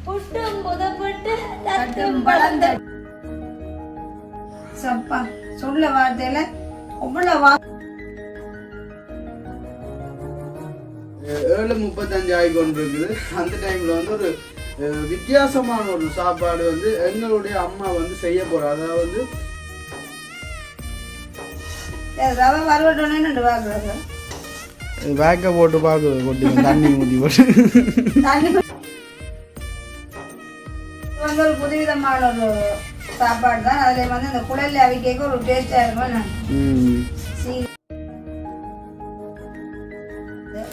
புட்டும் புதப்பட்டு தட்டும் பழந்த சப்பா சொல்ல வார்த்தையில அவ்வளவு 7:35 ஆகி கொண்டிருக்குது. அந்த டைம்ல வந்து ஒரு வித்தியாசமான ஒரு சாப்பாடு வந்து எங்களுடைய அம்மா வந்து செய்ய போறோம். அதாவது ரவை வறுவட்டோன்னு வாங்குறாங்க. வேக்க போட்டு பார்க்குது கொட்டி தண்ணி ஊற்றி போட்டு தண்ணி வந்து ஒரு புதுவிதமான ஒரு சாப்பாடு தான். அதில் வந்து அந்த குழல்ல அவிக்க ஒரு டேஸ்டாக இருக்கும்.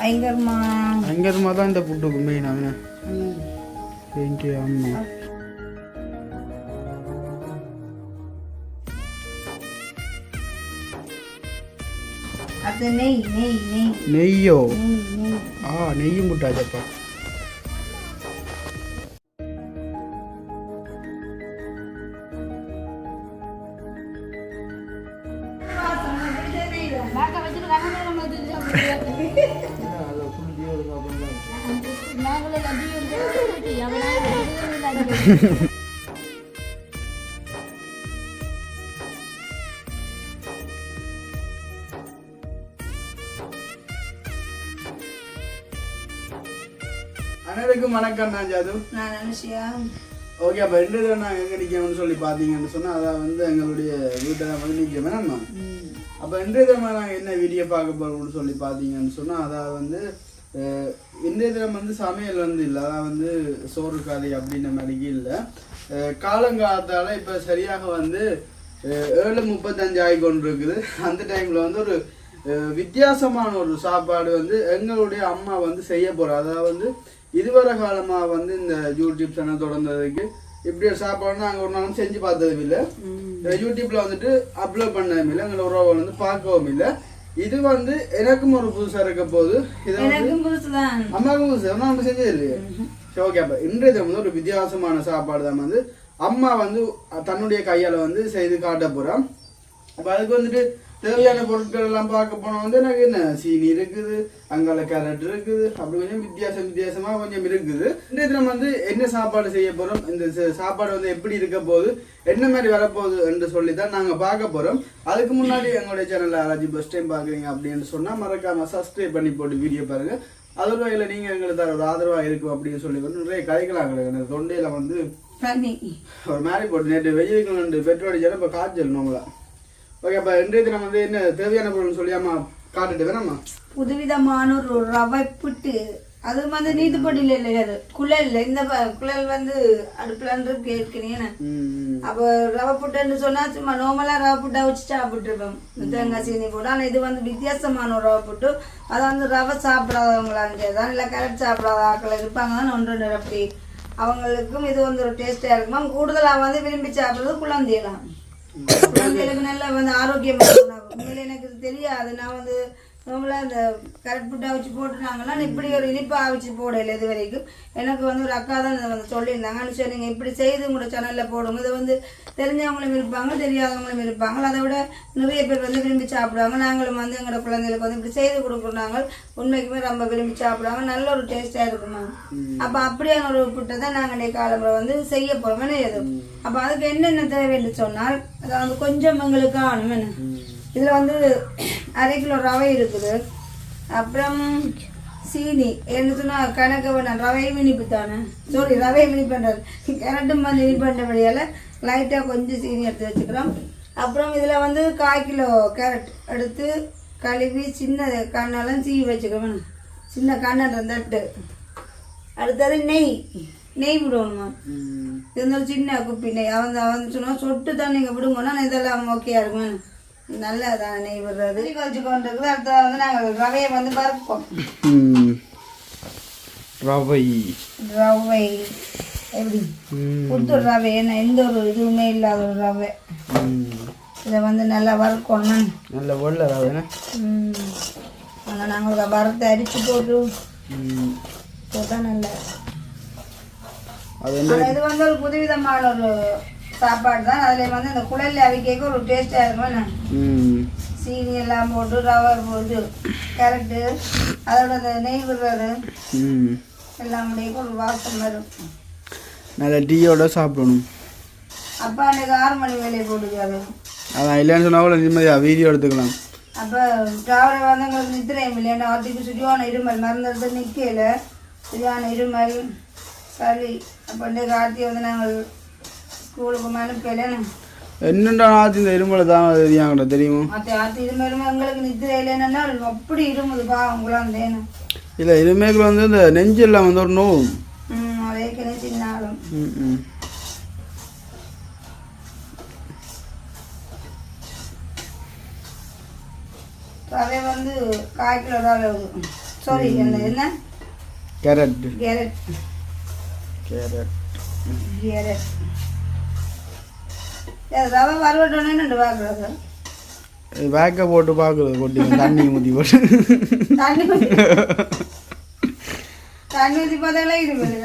பயங்கரமா தான் இந்த புட்டுக்கு மெயின் அவன் அம்மா அது நெய் நெய் நெய் நெய்யோ நெய்யும் முட்டாச்சப்பா. அனைவருக்கும் வணக்கம். நான் ஜாது. நான் அனுஷியா. ஓகே, அப்போ 2 தடவை நாங்கள் எங்கே நிற்கணும்னு சொல்லி பார்த்தீங்கன்னு சொன்னால் அதான் வந்து எங்களுடைய வீட்டில் வந்து நிற்க வேணாம்மா. அப்போ 2 தடவை நாங்கள் என்ன வீடியோ பார்க்க போகிறோம்னு சொல்லி பார்த்தீங்கன்னு சொன்னால் அதான் வந்து இன்றைய தினம் வந்து சமையல் வந்து இல்லை, அதான் வந்து சோறு காலை அப்படின்ற மாதிரிக்கு இல்லை. காலங்காலத்தால் இப்போ சரியாக வந்து 7:35 ஆகி கொண்டு இருக்குது. அந்த டைமில் வந்து ஒரு வித்தியாசமான ஒரு சாப்பாடு வந்து எங்களுடைய அம்மா வந்து செய்ய போகிறோம். அதாவது வந்து இதுவரை காலமாக வந்து இந்த யூடியூப் சேனல் தொடர்ந்ததுக்கு இப்படி ஒரு சாப்பாடு நாங்கள் ஒரு நாளும் செஞ்சு பார்த்ததும் இல்லை, யூடியூப்ல வந்துட்டு அப்லோட் பண்ணதும் இல்லை, எங்களை உறவை வந்து பார்க்கவும் இல்லை. இது வந்து எனக்கும் ஒரு புதுசாக இருக்க போது, இதை வந்து அம்மாவுக்கும் புதுசு நம்ம செஞ்சது இல்லையே. சரி, ஓகே. அப்போ இன்றைய வந்து ஒரு வித்தியாசமான சாப்பாடு தான் வந்து அம்மா வந்து தன்னுடைய கையால் வந்து செய்து காட்ட போகிறோம். அப்போ அதுக்கு வந்துட்டு தேவையான பொருட்கள் எல்லாம் பார்க்க போனால் வந்து எனக்கு என்ன சீனி இருக்குது, அங்கால கேரட் இருக்குது, அப்படி கொஞ்சம் வித்தியாசமாக கொஞ்சம் இருக்குது. இன்றைய தினம் வந்து என்ன சாப்பாடு செய்ய போகிறோம், இந்த சாப்பாடு வந்து எப்படி இருக்க போகுது, என்ன மாதிரி வரப்போகுது என்று சொல்லி தான் நாங்கள் பார்க்க போகிறோம். அதுக்கு முன்னாடி எங்களுடைய சேனலில் யாராச்சும் ஃபர்ஸ்ட் டைம் பார்க்குறீங்க அப்படின்னு சொன்னால் மறக்காமல் சப்ஸ்கிரைப் பண்ணி போட்டு வீடியோ பாருங்கள். அது வகையில் நீங்கள் எங்களுக்கு தர ஒரு ஆதரவாக இருக்கும் அப்படின்னு சொல்லி வந்து நிறைய கதைக்கலாம் கிடையாது. தொண்டையில் வந்து ஒரு மாதிரி போட்டு நேற்று வெயிலுக்கு பெட்ரோல் அடிச்சாலும் இப்போ காய்ச்சல் நம்மளா. ஓகே, அப்போ இன்றைய தினம் வந்து என்ன தேவையான பொருள்னு சொல்லியாமா காட்டுட்டு வேணாமா. புதுவிதமான ஒரு ரவை புட்டு, அது வந்து நீத்து பொடியில் இல்லை, அது குழல். இந்த குழல் வந்து அடுப்புலன்னு கேட்கிறீங்க. அப்போ ரவை புட்டுன்னு சொன்னா சும்மா நார்மலா ரவை புட்டா வச்சு சாப்பிட்டுருப்போம், தேங்காய் சீனி போட்டு. ஆனால் இது வந்து வித்தியாசமான ஒரு ரவை புட்டு. அதை வந்து ரவை சாப்பிடாதவங்களான் இல்லை கேரட் சாப்பிடாத ஆக்கள் இருப்பாங்க தான் ஒன்று அப்படி, அவங்களுக்கும் இது வந்து ஒரு டேஸ்டாக இருக்குமா. கூடுதலாக வந்து விரும்பி சாப்பிட்றது குழந்தையெல்லாம், குழந்தைகளுக்கு நல்லா வந்து ஆரோக்கியமான உணவு. உண்மையில எனக்கு இது தெரியாது. நான் வந்து நார்மலாக இந்த கரெக்ட் புட்டாக வச்சு போட்டுருந்தாங்கன்னா இப்படி ஒரு இனிப்பாக வச்சு போடலை இது வரைக்கும். எனக்கு வந்து ஒரு அக்கா தான் இதை வந்து சொல்லியிருந்தாங்க, அனுஷா நீங்கள் இப்படி செய்து உங்களோட சேனலில் போடுங்க. இதை வந்து தெரிஞ்சவங்களும் இருப்பாங்க, தெரியாதவங்களும் இருப்பாங்க. அதை விட நிறைய பேர் வந்து விரும்பி சாப்பிடுவாங்க. நாங்களும் வந்து எங்களோட குழந்தைகளுக்கு வந்து இப்படி செய்து கொடுக்குறாங்க, உண்மைக்குமே ரொம்ப விரும்பி சாப்பிடுவாங்க, நல்ல ஒரு டேஸ்ட்டாக இருக்குமா. அப்போ அப்படியான ஒரு புட்டை தான் நாங்கள் காலம்புரை வந்து செய்ய போகிறோம். எது அப்போ அதுக்கு என்னென்ன தேவைன்னு சொன்னால், அதாவது கொஞ்சம் எங்களுக்கு ஆகணும். என்ன இதில் வந்து 1/2 கிலோ ரவை இருக்குது, அப்புறம் சீனி என்ன சொன்னால் கணக்கு வேணாம், ரவையும் இனிப்பு தானே, சாரி ரவையும் இனிப்பு பண்ணுறது, கேரட்டும் வந்து இனிப்பு பண்ணுறபடியால் லைட்டாக கொஞ்சம் சீனி எடுத்து வச்சுக்கிறோம். அப்புறம் இதில் வந்து 1/4 கிலோ கேரட் எடுத்து கழுவி சின்ன கண்ணெல்லாம் சீவி வச்சுக்கிறோம், சின்ன கண்ணன்ற தட்டு. அடுத்தது நெய் விடுவோம்மா. இது வந்து சின்ன குப்பி நெய். அவன் சொன்னால் சொட்டு தான் நீங்கள் விடுங்கன்னா இதெல்லாம் ஓகேயா இருக்கும், நல்லா தான் நெய் விடுறது வச்சு கொண்டு இருக்குது. அடுத்த வந்து நாங்கள் ரவையை வந்து வறுப்போம். ரவை எப்படி புது ரவை, என்ன எந்த ஒரு இதுவுமே இல்லாத ஒரு ரவை. இதை வந்து நல்லா வறுக்கணும், நல்ல வெள்ளை ரவை. ஆனால் நாங்கள் வறுத்து அரிச்சு போட்டால் நல்லா. இது வந்து ஒரு புதுவிதமான ஒரு சாப்பாடு தான். அதில் வந்து அந்த குழல்ல அவிக்க ஒரு டேஸ்டாக இருக்கும். சீனி எல்லாம் போட்டு ரவை போட்டு கேரட்டு அதோட அந்த நெய் விடுறது எல்லாம் முடிய ஒரு வாசம் வரும். நல்ல டீயோட சாப்பிடணும். அப்பா அன்னைக்கு 6 மணி வேலையை போட்டுக்காது. அதான் இல்லைன்னு சொன்னா கூட நிம்மதியாக வீடியோ எடுத்துக்கலாம். அப்போ டிராவலர் வந்து எங்களுக்கு நித்திரையும் இல்லைன்னா அதுக்கு சரியான இருமல் மருந்து நிற்கல, சரியான இருமல் சளி. அப்போ இன்றைக்கு ஆர்த்தி வந்து நாங்கள் ஸ்கூலுக்கு அனுப்பலைன்னு என்னண்டா ஆத்தி இந்த இருமலை தான் தெரியாங்கடா தெரியுமா? மற்ற ஆர்த்தி இருமலும் எங்களுக்கு நித்திரை இல்லைன்னா அப்படி இருமுதுப்பா அவங்களாம் தேனும் இல்லை இருமேக்கில் வந்து இந்த நெஞ்செல்லாம் வந்து ஒரு நோவு. அதே கிணச்சின்னாலும் ரவை வந்து 1/4 கிலோ ரவை சாரி என்ன கேரட் கேரட் கேரட் கேரட் ரவை வறுவட்டோன்னு என்னண்டு பார்க்குறது வேக்க போட்டு பார்க்குறது கொட்டி தண்ணி ஊற்றி போட்டு தண்ணி ஊற்றி பார்த்தாலே இருப்பது.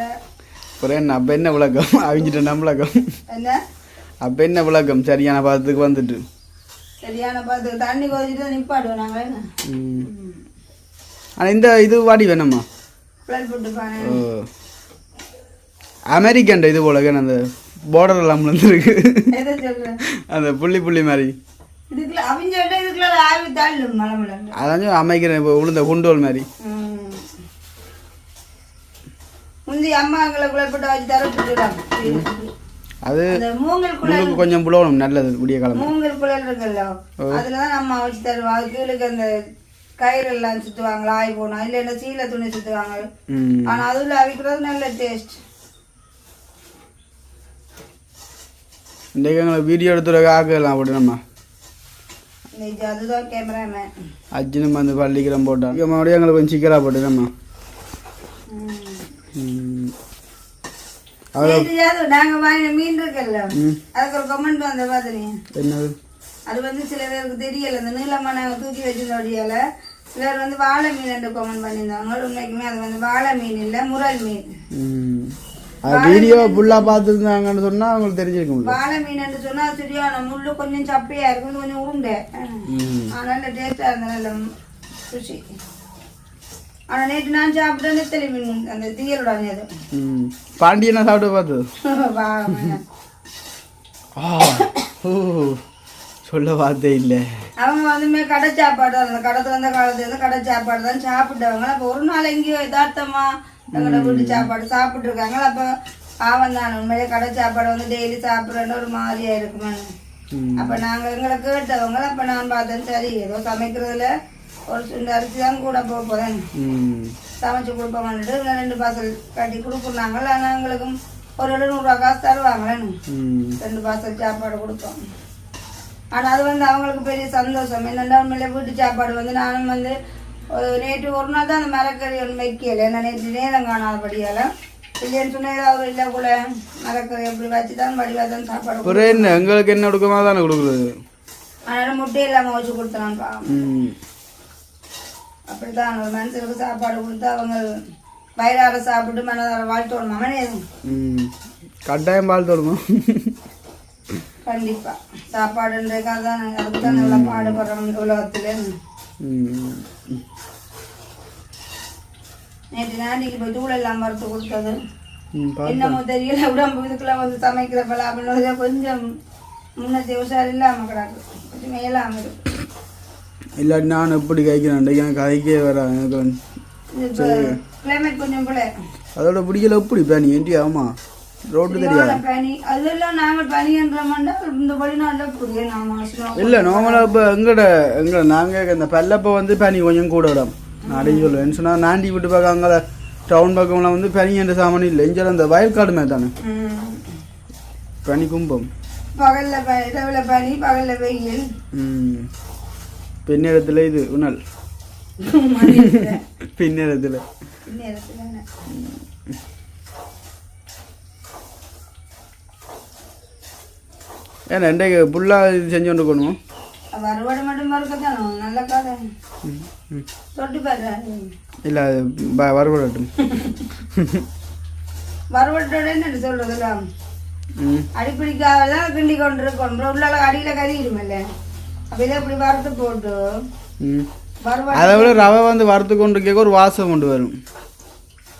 அப்புறம் என்ன அப்போ என்ன விளக்கம் அவிஞ்சிட்ட விளக்கம் என்ன அப்போ என்ன விளக்கம் சரியான பாதத்துக்கு வந்துட்டு சரியான பார்த்து தண்ணி கொதிச்சுட்டு நிப்பாடுவோம் நாங்கள் என்ன. ஆனால் இந்த இது வாடி வேணாமா பிளட் போட்டுப்பானே அமெரிக்கன் இது போல அந்த பார்டர் எல்லாம் இருக்கு எதை சொல்கிறேன் அந்த புள்ளி புள்ளி மாதிரி இதுக்குள்ள அவங்க இதுக்குள்ள ஆவி தாள்ளும் மலை அதான் அமைக்கிறேன் இப்போ உளுந்த குண்டோல் மாதிரி. முந்தி அம்மாங்களை குழப்பட்டு வச்சு தரப்பட்டுறாங்க. அது மூங்கல் குழல் கொஞ்சம் புலவணும் நல்லது விடிய காலம். மூங்கல் குழல் இருக்குல்ல அதுலதான் அம்மா வச்சு தருவாங்க. கீழுக்கு அந்த கயிறு எல்லாம் சுத்துவாங்களா ஆய் போனா இல்ல என்ன சீலை துணி சுத்துவாங்க. ஆனா அதுல அவிக்கிறது நல்ல டேஸ்ட். இன்றைக்கு எங்களை வீடியோ எடுத்துட ஆக்கலாம் அப்படி நம்ம அதுதான் கேமராமேன் அஜினும் வந்து பள்ளிக்கிறோம் போட்டான் மறுபடியும் எங்களுக்கு கொஞ்சம் சிக்கலா போட்டு நம்ம நாங்க வாங்கின மீன் இருக்குல்ல அதுக்கு ஒரு கமெண்ட் வந்த பாத்தீங்க என்னது அது வந்து சில பேருக்கு தெரியல. இந்த நீளமா நாங்க தூக்கி வச்சிருந்தோடியால சிலர் வந்து வாழை மீன் என்று கமெண்ட் பண்ணியிருந்தாங்க. உண்மைக்குமே அது வந்து வாழை மீன் இல்ல முரல் மீன். வீடியோ ஃபுல்லா பார்த்துருந்தாங்கன்னு சொன்னா அவங்களுக்கு தெரிஞ்சிருக்கும். வாழை மீன் என்று சொன்னா சரியான முள்ளு கொஞ்சம் சப்பையா இருக்கும் கொஞ்சம் உருண்டை. ஆனா நல்ல டேஸ்டா இருந்த நல்ல ருசி. ஆனா நேற்று நான் சாப்பிட்ட நெத்தலி மீன் அந்த தீயலோட அது பாண்டியனா சாப்பிட்டு பார்த்து சொல்ல வார்த்தை இல்லை. அவங்க வந்துமே கடை சாப்பாடு அந்த கடை வந்த காலத்துல இருந்து கடை சாப்பாடு தான் சாப்பிட்டவங்க. அப்போ ஒரு நாள் எங்கேயோ யதார்த்தமா எங்களோட வீட்டு சாப்பாடு சாப்பிட்டு இருக்காங்க. அப்போ பாவம் தான் உண்மையிலே கடை சாப்பாடு வந்து டெய்லி சாப்பிட்றேன்னு ஒரு மாதிரியா இருக்குமே. அப்ப நாங்க எங்களை கேட்டவங்க அப்ப நான் பார்த்தேன் சரி ஏதோ சமைக்கிறதுல ஒரு சுண்டு அரிசி தான் கூட போகிறேன் சமைச்சு கொடுப்போம்னுட்டு 2 பார்சல் கட்டி கொடுக்குறாங்க. ஆனால் எங்களுக்கும் ஒரு 700 காசு தருவாங்களேன்னு 2 பார்சல் சாப்பாடு கொடுப்போம். ஆனால் அது வந்து அவங்களுக்கு பெரிய சந்தோஷம். என்னென்னா உண்மையிலே வீட்டு சாப்பாடு வந்து நானும் வந்து நேற்று ஒரு நாள் தான் அந்த மரக்கறி ஒன்று வைக்கல. ஏன்னா நேற்று நேரம் காணாதபடியால் இல்லைன்னு சொன்னேன். அவர் இல்லை கூட மரக்கறி எப்படி வச்சு தான் வடிவாக தான் சாப்பாடு எங்களுக்கு என்ன கொடுக்குமா தானே கொடுக்குறது. அதனால் முட்டை இல்லாமல் வச்சு கொடுத்தனான்ப்பா. அப்படித்தான் ஒரு மனுஷனுக்கு சாப்பாடு கொடுத்தா அவங்க வயிறார சாப்பிட்டு மனதார வாழ்த்தோடும் மகனே கட்டாயம் வாழ்த்தோடுமா. கண்டிப்பா சாப்பாடுன்றதுக்காக தான் அதுக்கு தான் நல்லா பாடுபடுறோம் இந்த உலகத்துல. நேற்று நாண்டிக்கு போய் தூள் எல்லாம் மறுத்து கொடுத்தது என்னமோ தெரியல. உடம்பு இதுக்குள்ள வந்து சமைக்கிறப்பல அப்படின்னு கொஞ்சம் முன்னத்தை உஷார் இல்லாம கிடாது கொஞ்சம் மேலாம இருக்கு. இல்லாட்டி நான் எப்படி கைக்கிறேன் எனக்கு கைக்கே வர கிளைமேட் கொஞ்சம் போல அதோட பிடிக்கல எப்படி பனி ஏன்டி ஆமா ரோட்டு தெரியாது பனி அதெல்லாம் நாங்கள் பனின்றோம்னா இந்த வெளிநாட்டில் புரிய நாம இல்லை நார்மலாக இப்போ எங்கட நாங்கள் இந்த பல்லப்போ வந்து பனி கொஞ்சம் கூட விடும் அப்படின்னு சொல்லுவேன் சொன்னால் நாண்டி விட்டு பார்க்க அங்கே டவுன் பக்கம்லாம் வந்து பனி என்ற சாமானும் இல்லை இங்கே அந்த வயல்காடு மாதிரி தானே பனி கும்பம் பகல்ல இரவுல பனி பகல்ல வெயில் பின்னேரத்துல இது உணல் பின்னேரத்துல ஏன்னா இன்றைக்கு ஃபுல்லாக இது செஞ்சு கொண்டு போகணும். வறுவடை மட்டும் மறுக்கத்தானோ நல்ல காதை தொட்டு பாரு இல்லை வறுவடட்டும் வறுவட்டோட என்ன சொல்றதுல அடிப்பிடிக்காதான் கிண்டி கொண்டு இருக்கோம். உள்ள அடியில கறிடுமில்ல அப்ப இதை இப்படி வறுத்து போட்டு அதை விட ரவை வந்து வறுத்து கொண்டு கேட்க ஒரு வாசம் கொண்டு வரும்.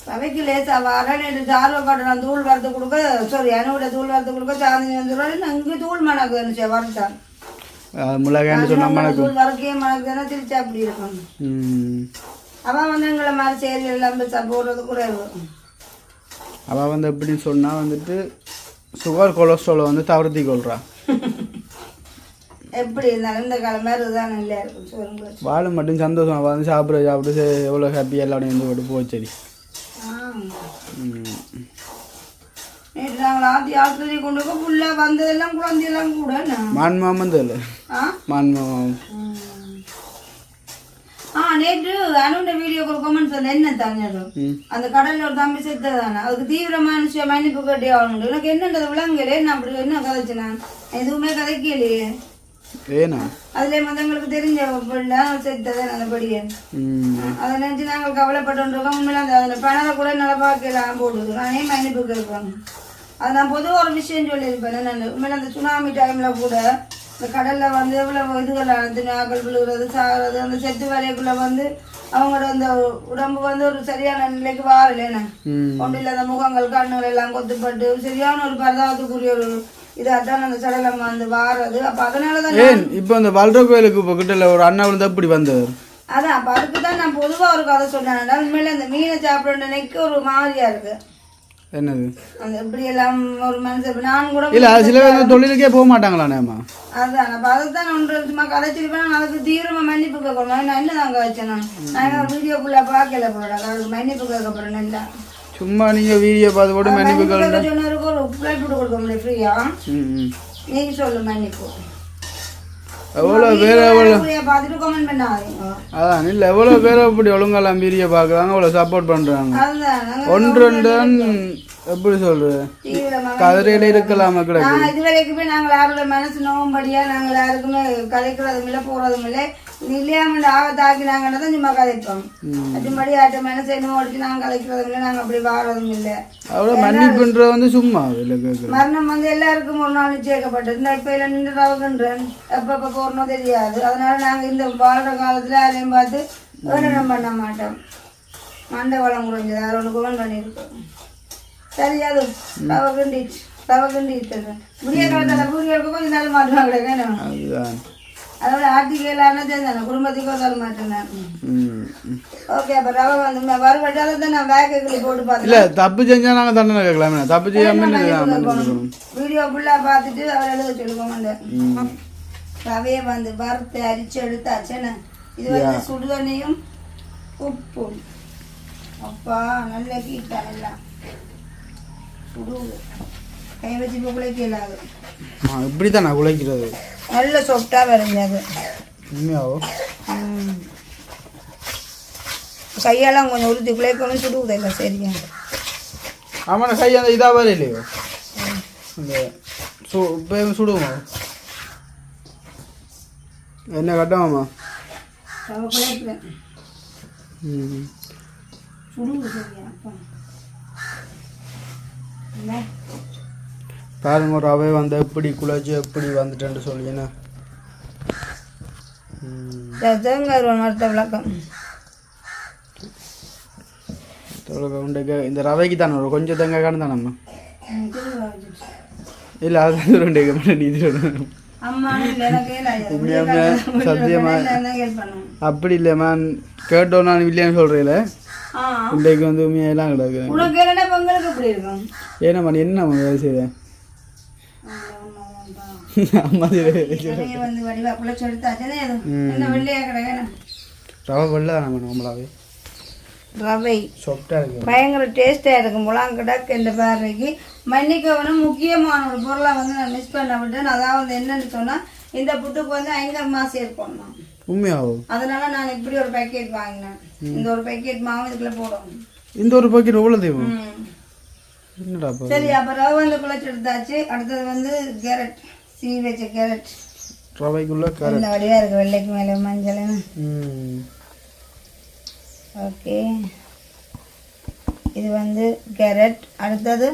ரவைக்கு லேசாக வர நேற்று சார்வை காட்டு நான் தூள் வறுத்து கொடுக்க சாரி அனுவிட தூள் வறுத்து கொடுக்க சாந்தி வந்துடுவாரு அங்கே தூள் மணக்குதுன்னு வறுத்தான் மிளகான்னு சொன்ன தூள் வறுக்கையே மணக்குதுன்னா திருச்சி அப்படி இருக்கும் அவன் வந்து எங்களை மாதிரி சரி எல்லாம் போடுறது கூட இருக்கும் அவள் வந்து எப்படின்னு சொன்னால் வந்துட்டு சுகர் கொலஸ்ட்ராலை வந்து தவிர்த்தி கொள்றா எப்படி இருந்தாலும் இந்த காலம் மாதிரி தான் நல்லா இருக்கும் சொல்லுங்க வாழை மட்டும் சந்தோஷம் வந்து சாப்பிட்டு எவ்வளோ ஹாப்பியாக எல்லாரும் இருந்து போட்டு போச்சரி நேற்று நாங்கள் ஆஸ்பத்திரி கொண்டு போய் ஃபுல்லாக வந்ததெல்லாம் குழந்தையெல்லாம் கூட மான்மாமன் தெரியல மான்மாமன் நேற்று அனுண்ட வீடியோக்கு ஒரு கமெண்ட் சொல்ல என்ன தானது அந்த கடல்ல ஒரு தம்பி செத்ததானே அதுக்கு தீவிரமான விஷயம் மன்னிப்பு கட்டி ஆகணும் எனக்கு என்னன்றது விளங்கலே நான் அப்படி என்ன கதைச்சு நான் எதுவுமே கதைக்கலையே ஏனா அதுல மத்தவங்களுக்கு தெரிஞ்ச பிள்ளை செத்ததான் நல்லபடியே அதை நினைச்சு நாங்கள் கவலைப்பட்டோம் உண்மையில அந்த பணத்தை கூட நல்லா பார்க்கலாம் போடுது நானே மன்னிப்பு கேட்பேன் அது நான் பொதுவாக ஒரு விஷயம் சொல்லியிருப்பேன் நான் உண்மையில அந்த சுனாமி டைம்ல கூட இந்த கடல்ல வந்து எவ்வளவு இதுகள் நடந்து நாக்கள் விழுகிறது சாகிறது அந்த செத்து வரைக்குள்ள வந்து அவங்களோட அந்த உடம்பு வந்து ஒரு சரியான நிலைக்கு வாரலேன்னு ஒன்றும் இல்லாத முகங்கள் கண்ணுகள் எல்லாம் கொத்துப்பட்டு சரியான ஒரு பரதாபத்துக்குரிய ஒரு இதாதான் அந்த சடலம் வந்து வாரது அப்ப அதனாலதான் இப்ப அந்த வல்ற கோயிலுக்கு இப்போ கிட்ட ஒரு அண்ணா வந்து அப்படி வந்தவர் அதான் அப்ப அதுக்குதான் நான் பொதுவா ஒரு கதை சொன்னேன் உண்மையில அந்த மீனை சாப்பிட நினைக்க ஒரு மாதிரியா இருக்கு என்னது அந்த இப்படி எல்லாம் ஒரு மனுஷன் நான் கூட இல்ல சில பேர் தொழிலுக்கே போக மாட்டாங்களா நேமா அதான் அப்ப அதுதான் ஒன்று சும்மா கதைச்சிருப்பேன் அதுக்கு தீவிரமா மன்னிப்பு கேட்கணும் நான் என்னதாங்க வச்சேன் நான் வீடியோக்குள்ள பார்க்கல போறேன் அதுக்கு மன்னிப்பு கேட்க போறேன் நல்லா சும்மா நீங்க வீடியோ பார்த்து கூட மன்னிப்பு கேட்க சொன்னருக்கு ஒரு பிளேட் போட்டு கொடுக்க முடியும் ஃப்ரீயா நீங்க சொல்லு மன்னிப்பு எவ்வளோ பேர் பார்த்துட்டு கமெண்ட் பண்ணாதீங்க அதான் இல்லை எவ்வளோ பேர் அப்படி ஒழுங்கெல்லாம் வீடியோ பார்க்குறாங்க அவ்வளோ சப்போர்ட் பண்ணுறாங்க ஒன்று ரெண்டு எப்படி சொல்றது கதிரையில இருக்கலாமா கிடக்கு இது வரைக்குமே நாங்கள் யாரோட மனசு நோவும்படியா நாங்கள் யாருக்குமே கதைக்கிறதும் இல்லை போறதும் இல்லை இல்லையாம ஆகத்தாக்கினாங்கன்னா தான் சும்மா கதைப்போம் அதுபடி யார்ட்ட மனசு என்ன ஓடிச்சு நாங்கள் கதைக்கிறதும் இல்லை நாங்கள் அப்படி வாரதும் இல்லை அவ்வளோ மன்னிப்புன்றது வந்து சும்மா மரணம் வந்து எல்லாருக்கும் ஒரு நாள் நிச்சயிக்கப்பட்டது இந்த இப்ப இல்லை நின்று ரவுகின்றேன் எப்ப போறணும் தெரியாது அதனால நாங்கள் இந்த வாழ்ற காலத்துல யாரையும் பார்த்து வேணும் பண்ண மாட்டோம் மண்டை வளம் குறைஞ்சது யாரும் ஒன்று குவன் பண்ணியிருக்கோம் சரி அது ரவை கிண்டிட்டு புரிய காலத்தில் புரியலுக்கு கொஞ்சம் நாள் மாற்றம் கிடையாது அதோட ஆர்த்திகளான தெரிஞ்சானே குடும்பத்துக்கு வந்தாலும் மாட்டேன் ஓகே அப்போ ரவை வந்து வருவட்டால தான் நான் வேக்கைகளை போட்டு பார்த்தேன் இல்லை தப்பு செஞ்சா நாங்கள் தண்டனை கேட்கலாமே தப்பு செய்யாமல் வீடியோ ஃபுல்லாக பார்த்துட்டு அவர் எழுத சொல்லுவோம் ரவையை வந்து வறுத்து அரிச்சு எடுத்தாச்சுன்னு இது வந்து சுடுதண்ணியும் உப்பும் அப்பா நல்ல ஹீட்டா எல்லாம் சுடுது கை வச்சு இப்போ குலைக்க இல்லாது இப்படி தான் நான் குலைக்கிறது நல்ல சாஃப்டாக வருது உண்மையாவோ கையெல்லாம் கொஞ்சம் உறுதி குலைக்கணும் சுடுவது இல்லை சரியா ஆமாண்ணா கை அந்த இதாக வர இல்லையோ இந்த இப்போ சுடுவோமா என்ன கட்டமாம்மா குலைக்கிறேன் சுடுவது சரியா அப்பா இல்லை பாருங்க ஒரு ரவை வந்து எப்படி குழச்சி எப்படி வந்துட்டேன்னு சொல்லிங்கன்னா தேங்காய் மரத்த விளக்கம் இந்த ரவைக்கு தானே ஒரு கொஞ்சம் தேங்காய் காணும் தானம்மா இல்லை அது ரெண்டு நீதி சத்தியமா அப்படி இல்லையம்மா கேட்டோம் நான் இல்லையான்னு சொல்றேன் இன்றைக்கு வந்து உண்மையெல்லாம் கிடக்கு ஏன்னா என்ன வேலை செய்வேன் ரவை பயங்கர டேஸ்டா இருக்கும் முழாங்கடக்கு இந்த பார்வைக்கு மன்னிக்கவனும் முக்கியமான ஒரு பொருளை வந்து நான் மிஸ் பண்ண விட்டேன். அதாவது என்னன்னு சொன்னா இந்த புட்டுக்கு வந்து 5 மாசம் இருக்கும் உண்மையாவும். அதனால நான் இப்படி ஒரு பேக்கெட் வாங்கினேன். இந்த ஒரு பேக்கெட் மாவு இதுக்குள்ள போடணும். இந்த ஒரு பாக்கெட் எவ்வளவு தேவை? என்னடா பா. சரி அப்ப ரவை வந்து குழச்சி எடுத்தாச்சு. அடுத்து வந்து கேரட் சீவி வச்ச கேரட். ரவைக்குள்ள கேரட். இந்த வடிவா இருக்கு வெள்ளைக்கு மேல மஞ்சள். ஓகே. இது வந்து கேரட். அடுத்தது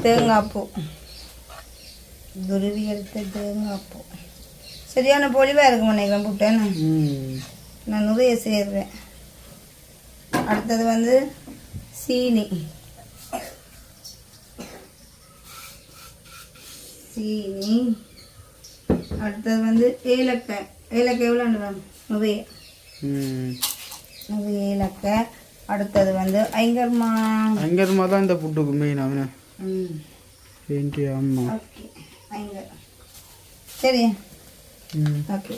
தேங்காய் பூ. துருவி எடுத்த தேங்காய் பூ. சரியான பொலிவாக இருக்கும் நினைக்கிறேன் புட்டேன்னு. நான் நிறைய சேர்வேன். அடுத்தது வந்து சீனி சீனி. அடுத்தது வந்து ஏலக்காய். ஏலக்காய் எவ்வளோ நிறைய நிறைய ஏலக்காய். அடுத்தது வந்து ஐங்கர்மா. ஐங்கர்மா தான் இந்த புட்டுக்கு மெயின். அவனே ஆமாம். ஓகே ஐங்கர் சரி. ஓகே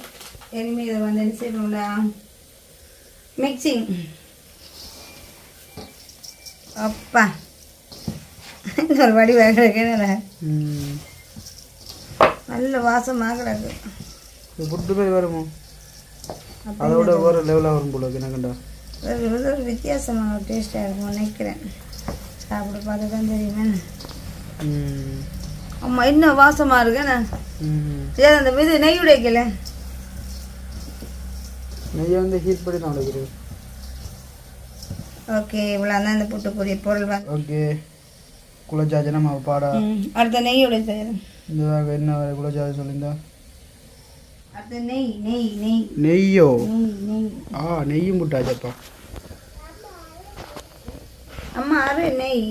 இனிமேல் இதை வந்து என்ன செய்யணும்ல மிக்சிங். அப்பா ஒரு வடி வேக நல்ல வாசமாக கிடக்கு. புட்டு பேர் வருமோ அதோட ஒரு லெவலாக வரும் போல எனக்குண்டா. ஒரு வித்தியாசமான ஒரு டேஸ்ட்டாக இருக்கும் நினைக்கிறேன். சாப்பிட பார்த்து தான் தெரியுமே. ஆமாம் இன்னும் வாசமாக இருக்குண்ணே. ஏன் அந்த இது நெய் உடைக்கல? நெய்யை வந்து ஹீட் பண்ணி தான் உடைக்கிறேன். ஓகே இவ்வளோ தான் இந்த புட்டுக்குரிய பொருள் வந்து. ஓகே குலச்சாச்சு நம்ம பாடா. அடுத்த நெய் உடைய செய்யணும். இந்த என்ன குலச்சாச்சு சொல்லியிருந்தா அடுத்த நெய் நெய் நெய் நெய்யோ? நெய் நெய்யும் புட்டாச்சப்பா. அம்மா அது நெய்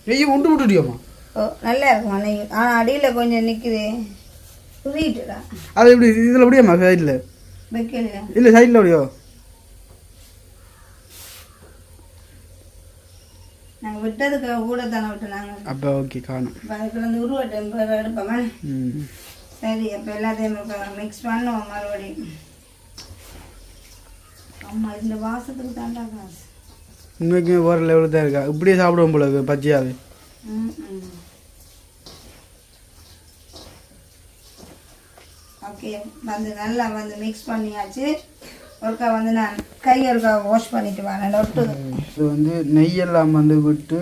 நெய்யும் உண்டு விட்டுட்டியோம்மா? ஓ நல்லா இருக்குமா நெய்? ஆனால் அடியில் கொஞ்சம் நிற்குது புரியுதுடா. அது எப்படி இதில் அப்படியாம்மா? சைடில் வைக்கலையா? இல்லை சைடில் அப்படியோ? நாங்கள் விட்டதுக்கு கூட தானே விட்டுனாங்க. அப்போ ஓகே காணும். இப்போ அதுக்கு வந்து உருவட்டை எடுப்போமா? சரி அப்போ எல்லாத்தையும் மிக்ஸ் பண்ணுவோம் மறுபடியும். ஆமாம் இந்த வாசத்துக்கு தாண்டா காசு. உண்மைக்குமே போகிற லெவலில் தான் இருக்கா. இப்படியே சாப்பிடுவோம் போல பச்சையாவே. ஓகே வந்து நல்லா வந்து மிக்ஸ் பண்ணியாச்சு. ஒருக்கா வந்து நான் கையொருக்கா வாஷ் பண்ணிட்டு வரேன். இது வந்து நெய்யெல்லாம் வந்து விட்டு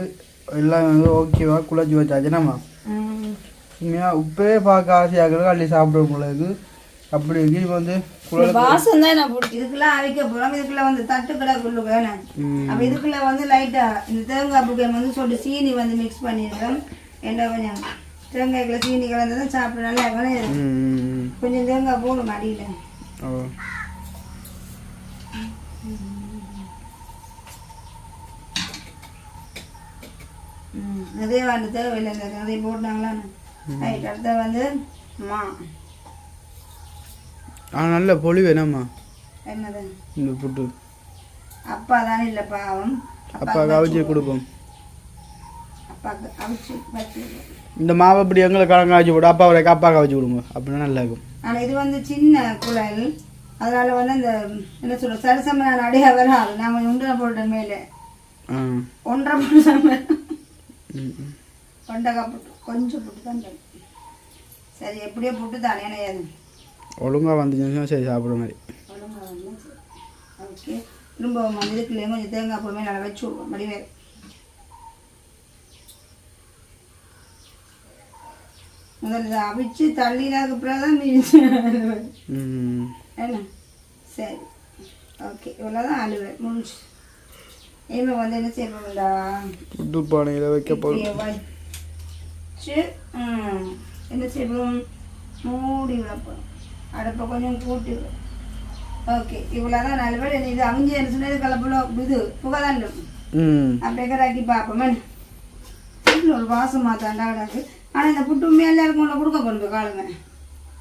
எல்லாம் வந்து ஓகேவா குழச்சி வச்சாச்சுனாம்மா. உண்மையாக உப்பே பார்க்க ஆசையாக அள்ளி சாப்பிடுவோம் போல. அப்படி இப்போ வந்து வாசம் தான் நான் போட்டு இதுக்குள்ள அரைக்க போகிறோம். இதுக்குள்ள வந்து தட்டு கிடக்குள்ள வேணும். அப்போ இதுக்குள்ள வந்து லைட்டாக இந்த தேங்காய் புக்கை வந்து சொல்லிட்டு சீனி வந்து மிக்ஸ் பண்ணிடுறோம். என்ன கொஞ்சம் தேங்காய்க்குள்ள சீனி கலந்து தான் சாப்பிட நல்லா இருக்கணும். கொஞ்சம் தேங்காய் போடும் அடியில். நிறைய வந்து தேவையில்லை நிறைய போட்டாங்களான்னு. ரைட் அடுத்த வந்து மா நல்ல பொலி வேணாம்மா. என்னது இந்த புட்டு அப்பா தானே இல்லை பாவம். அப்பாவுக்கு அவிச்சு கொடுப்போம். அப்பாவுக்கு அவிச்சு வச்சு இந்த மாவை அப்படி எங்களை கலங்க அவிச்சு போட்டு அப்பாவோட அப்பாவுக்கு அவிச்சு கொடுங்க. அப்படின்னா நல்லா இருக்கும். ஆனால் இது வந்து சின்ன குழல். அதனால வந்து அந்த என்ன சொல்ற சரிசமனான அடியாக வராது. நான் கொஞ்சம் ஒன்றரை போட்டேன் மேலே. 1.5 போட்டு ஒன்றரை போட்டு கொஞ்சம் போட்டு தான் சரி. எப்படியோ போட்டு தானே ஏது ஒழுங்காக வந்துச்சுன்னா சரி சாப்பிட்ற மாதிரி. ஒழுங்காக வந்து ஓகே. திரும்ப இதுக்குள்ளேயும் கொஞ்சம் தேங்காய் பூ மேலே வச்சு விடுவோம் மடிவே. முதல்ல இதை அவிச்சு தள்ளினதுக்கு அப்புறம் தான் என்ன சரி. ஓகே இவ்வளோதான் அழுவை முடிஞ்சு. இனிமேல் வந்து என்ன செய்யணும்டா புட்டு பானையில் வைக்க போகிறோம். வச்சு என்ன செய்யணும் மூடி விடப்போம். அடுப்பை கொஞ்சம் கூட்டி விடும். ஓகே இவ்வளோதான் 4 பேர். இது அவிஞ்சி என்ன சொன்னது கலப்புல இது புகை தான் அப்படியே கராக்கி பார்ப்போமே. ஒரு வாசமாக தாண்டா கிடக்கு. ஆனால் இந்த புட்டு உண்மையாக எல்லாருக்கும் ஒன்று கொடுக்க போகிறது காலுங்க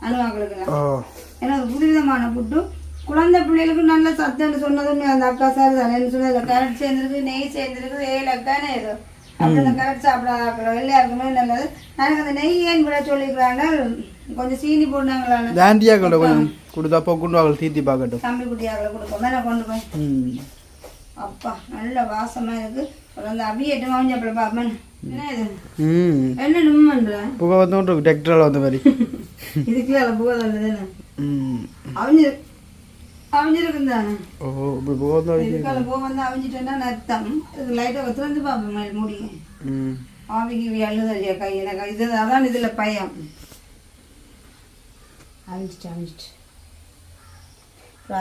அணுவாக்களுக்கெல்லாம். ஏன்னா அது புதுவிதமான புட்டு. குழந்தை பிள்ளைகளுக்கு நல்ல சத்துன்னு சொன்னதுமே அந்த அக்கா சார் தானே சொன்னது. கரெக்ட் சேர்ந்துருக்கு, நெய் சேர்ந்துருக்கு, ஏலக்கானே ஏதோ அப்படி அந்த கரெக்ட் சாப்பிடாத எல்லாருக்குமே நல்லது. எனக்கு அந்த நெய் ஏன் விட சொல்லிக்கிறாங்க கொஞ்சம் சீனி போட்டாங்களான்னு தாண்டியாக்கள கொஞ்சம் கொடுத்தா கொண்டு வாங்க தீத்தி பார்க்கட்டும். தம்பி குட்டியாக்களை கொடுப்போம் நான் கொண்டு போய். அப்பா நல்ல வாசமா இருக்கு. அந்த அவியட்டும் வாங்கிப்பட பாப்பேன். என்ன இது என்ன நிம்மன்ற புகை வந்து டெக்டரால் வந்த மாதிரி இதுக்குள்ள புகை வந்ததுன்னு அவிஞ்சிருக்கும் தானே. இதுக்கால புகை வந்து அவிஞ்சிட்டேன்னா நத்தம். இது லைட்டாக திறந்து பார்ப்பேன் மேல் மூடி. ஆவிக்கு அழுதறியா கை எனக்கு இது அதான் இதில் பயம். அவிஞ்சிட்டு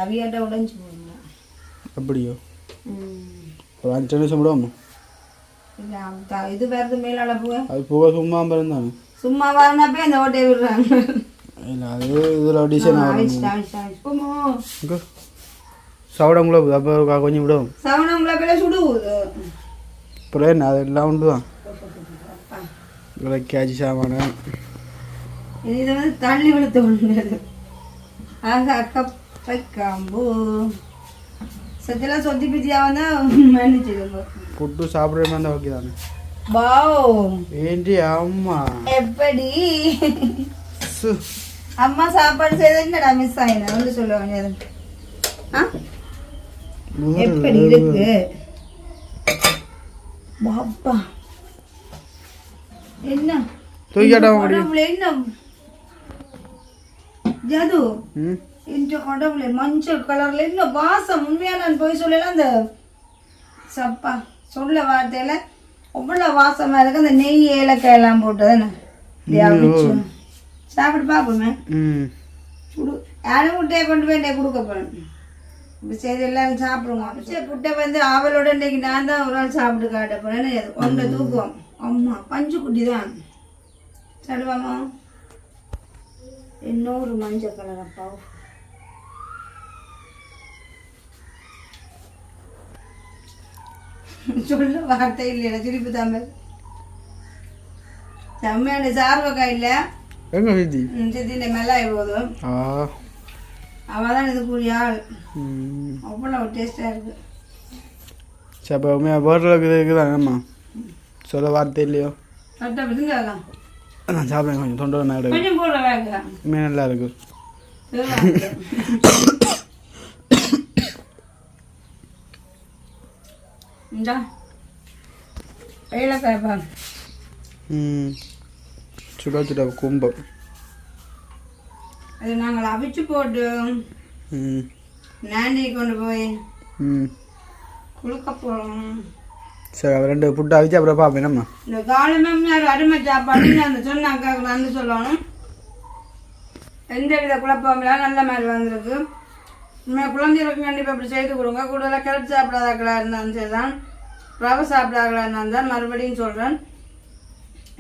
அவியாட்ட உடஞ்சி போடுங்க. அப்படியோ ஒரு 5 நிமிஷம் விடுவோம். இல்லை இது வேறு மேலால புகை அது புகை சும்மா இருந்தாங்க. சும்மா வரனாப்பே அந்த ஓட்டையை விடுறாங்க. இல்லை அது இதில் டிசைன் சவடங்குள்ள அப்போ கொஞ்சம் விடும். சவடங்குள்ள பேர சுடுவது அப்புறம் என்ன அதெல்லாம் உண்டு தான் கேஜி சாமான இது வந்து தள்ளி விழுத்து கொண்டது ஆக கப்பை காம்பு சத்தெல்லாம் சொத்தி பிச்சியாக வந்தால் மன்னிச்சிடுங்க புட்டு சாப்பிட்ற மாதிரி ஓகே தானே வாவ் ஏண்டி அம்மா எப்படி அம்மா சாப்பாடு செய்தது என்னடா மிஸ் ஆயினா வந்து சொல்லுவாங்க எப்படி இருக்கு பாப்பா என்ன உடம்புல என்ன ஜது இந்த உடம்புல மஞ்சள் கலர்ல என்ன வாசம் உண்மையா நான் போய் சொல்லலாம் அந்த சப்பா சொல்ல வார்த்தையில அவ்வளோ வாசமா இருக்கு அந்த நெய் ஏலக்காய் எல்லாம் போட்டதுன்னு சாப்பிட்டு பார்ப்போமே யாரும் முட்டையை கொண்டு போய் கொடுக்க போறேன் இப்போ சரி எல்லாரும் சாப்பிடுவோம் சரி புட்டை வந்து அவளோட இன்னைக்கு நான் தான் ஒரு நாள் சாப்பிட்டு காட்ட போறேன் ஒன்றை தூக்குவோம் அம்மா பஞ்சு குட்டி தான் சொல்லுவாமா இன்னொரு மஞ்சள் கலர் அப்பா சொல்ல வார்த்தை இல்லையா திருப்பி தாமல் செம்மையான சார்வக்காய் இல்லை எங்க சித்தி சித்தி மெல்லாய் போதும் அவள் தான் இது கூடிய ஆள் அவ்வளோ டேஸ்டாக இருக்கு சரி அப்போ வேர்ல இருக்குதாங்கம்மா சொல்ல வார்த்தை இல்லையோ கரெக்டாக விதுங்கலாம் நான் சாப்பிடுவேன் கொஞ்சம் தொண்டை மேலே கொஞ்சம் போடுற வேக மீன் நல்லா இருக்கு இந்தா ஏலக்காய் பாரு சுடா சுடா கும்பம் அது நாங்கள் அவிச்சு போட்டு நாண்டி கொண்டு போய் குளுக்க போகிறோம் சரி அவள் 2 புட்டு அவிச்சு அப்புறம் பார்ப்பேன் நம்ம இந்த காலமே அருமை சாப்பாடுன்னு அந்த சொன்னாக்கா வந்து சொல்லணும் எந்த வித குழப்பம்லாம் நல்ல மாதிரி வந்திருக்கு குழந்தைகளுக்கு கண்டிப்பாக இப்படி செய்து கொடுங்க கூடுதலாக கிழட்டு சாப்பிடாதாக்களா இருந்தாலும் சரி தான் ரவை சாப்பிடாங்களா இருந்தாலும் தான் மறுபடியும் சொல்கிறேன்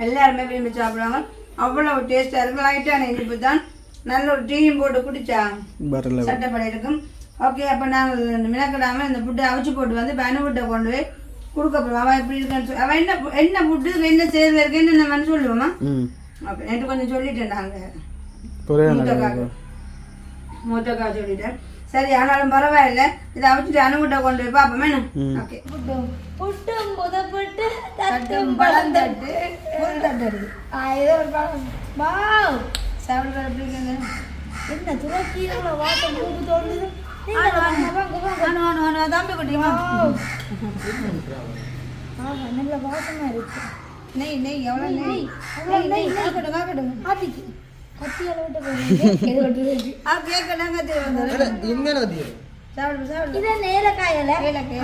எல்லாருமே விரும்பி சாப்பிடுவாங்க அவ்வளோ டேஸ்ட்டாக இருக்கும் லைட்டான இனிப்பு தான் நல்ல ஒரு டீயும் போட்டு குடிச்சா சட்டப்படை இருக்கும் ஓகே அப்போ நாங்கள் மிளக்கிடாமல் இந்த புட்டை அவிச்சு போட்டு வந்து பனு புட்டை கொண்டு போய் கொடுக்க போகிறோம் அவள் எப்படி இருக்கான்னு சொல்லி அவள் என்ன புட்டு என்ன செய்யறது இருக்கு என்ன சொல்லுவோமா ஓகே நேற்று கொஞ்சம் சொல்லிட்டேன் நாங்கள் மூத்தக்கா சொல்லிட்டேன் சரி ஆனாலும் பரவாயில்ல இதை அவிச்சுட்டு அணுகுட்டை கொண்டு போய் பார்ப்போமே ஓகே புட்டும் புதப்பட்டு தட்டும் பழம் தட்டு ஒரு தட்டு இருக்கு ஏதோ ஒரு பழம் வா சாப்பிட எப்படி இருக்குங்க என்ன துறக்கீரை வாட்டை மூக்கு தோணுது தம்பி குட்டிமா நல்ல வாசமா இருக்கு நெய் நெய் எவ்வளோ நெய் நெய் காக்கட்டும் காக்கட்டும் ஆத்திக்கு கத்தியால விட்டு கேட்கலாங்க சாப்பிடு சாப்பிடு இது ஏலக்காயில ஏலக்காய்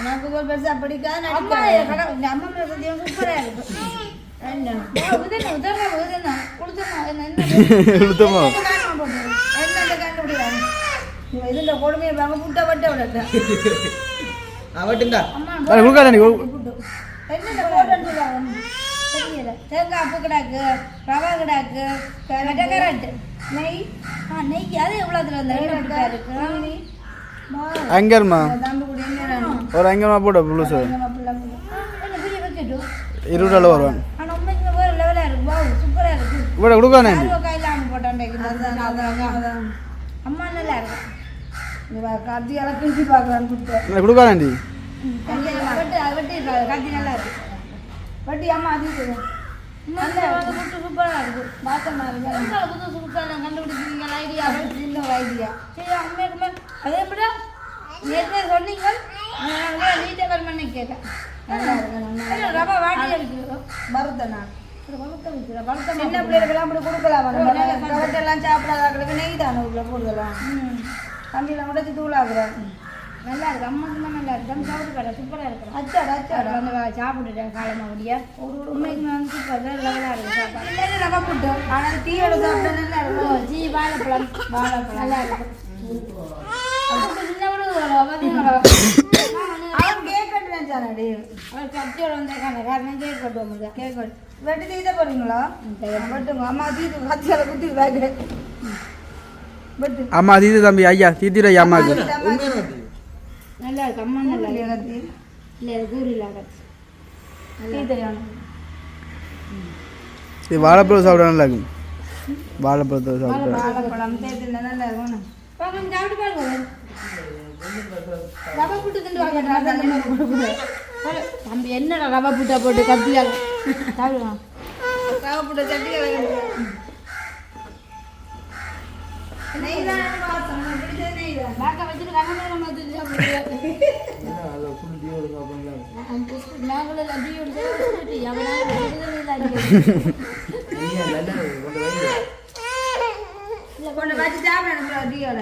எனக்கு ஒரு பெருசா பிடிக்காது அம்மா அம்மா சத்தியம் சூப்பரா இருக்கு இதுல கொடுமையை பாங்க புட்டை வட்ட விடட்டா தேங்காய் பூ கிடாக்கு ரவா கிடாக்கு கரண்ட் நெய் நெய் அது எவ்வளோத்துல வந்து இருக்கு அங்கர்மா ஒரு அங்கர்மா போட புளுசு 20 அளவு வருவான் இவ்வளோ கொடுக்கானே அம்மா நல்லா இருக்கு கத்தி எல்லாம் பிரிச்சு பார்க்கலான்னு கொடுக்காண்டி கத்தி நல்லா இருக்கு வட்டி அம்மா அது சூப்பராக இருக்கு பாசமா இருக்கு புது சூப்பராக கண்டுபிடிச்சிருக்கீங்க ஐடியா சின்ன ஒரு ஐடியா சரி அம்மைக்குமே அதே எப்படி நேற்று சொன்னீங்க நீட்டாக பண்ணி கேட்டேன் நல்லா இருக்கு ரவா வாட்டி இருக்கு மருத்தனா சின்ன பிள்ளைகளுக்கெல்லாம் அப்படி கொடுக்கலாம் எல்லாம் சாப்பிடாதாக்களுக்கு நெய் தானே உள்ள போடுதலாம் தண்ணியெல்லாம் உடச்சி தூளாக்குறேன் நல்லா இருக்கு அம்மாக்கு தான் நல்லா இருக்கு சாப்பிட்டு கடை சூப்பராக இருக்கு அச்சாடா அச்சாடா வந்து சாப்பிட்டுட்டேன் காலமாக முடியா ஒரு உண்மைக்கு வந்து சூப்பர் லெவலாக இருக்கு சாப்பாடு ரவா புட்டு ஆனால் டீயோட சாப்பிட்டா நல்லா இருக்கும் ஜீ வாழைப்பழம் நல்லா இருக்கும் அவன் கேக் கட்டுறேன் சாரடி அவன் கத்தியோட வந்திருக்காங்க காரணம் கேக் கட்டுவோம் கேக் கட்டு வெட்டி தீத்த போறீங்களா வெட்டுங்க அம்மா தீத்து கத்தியால குத்தி வைக்கிறேன் அம்மா தீது தம்பி ஐயா தீத்திர அம்மாக்கு நல்லா இருக்கு அம்மா நல்லா இல்லையா இருக்கு கத்தி இல்லை கூறு இல்லாத டீ தெரியும் இது வாழைப்பழம் சாப்பிட நல்லா இருக்கும் வாழைப்பழத்தை சாப்பிட வாழைப்பழம் தேர்த்து நல்லா இருக்கும் கொஞ்சம் சாப்பிட்டு பாருங்க ரவை புட்டு திண்டு வாங்க தம்பி என்னடா ரவை புட்டை போட்டு கத்தியால் சாப்பிடுவான் ரவை புட்டை சட்டி நெய் தான் பார்த்தோம் பிடிச்சது நெய் தான் பேக்கை வச்சுட்டு கண்ணாடி நம்ம வச்சுட்டு சாப்பிடுவோம் நாங்களும் லட்டியோடு சாப்பிட்டு கொண்டு வச்சு சாப்பிடணும் டீயோட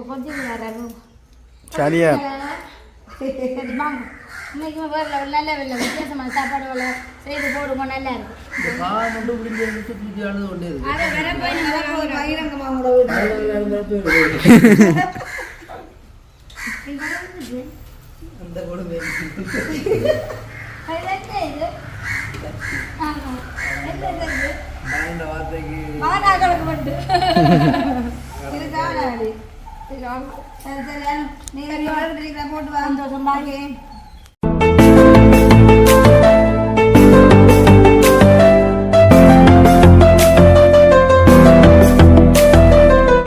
கொஞ்சம் வரும் சரியா இன்னைக்கு வேறு நல்ல வெள்ள வித்தியாசமான சாப்பாடு செய்து போடுங்க நல்லா இருக்கும் அதை வேற போய் பகிரங்கமாக மாநாக்களுக்கு மட்டும் இருக்கா நீங்க போட்டு வாங்க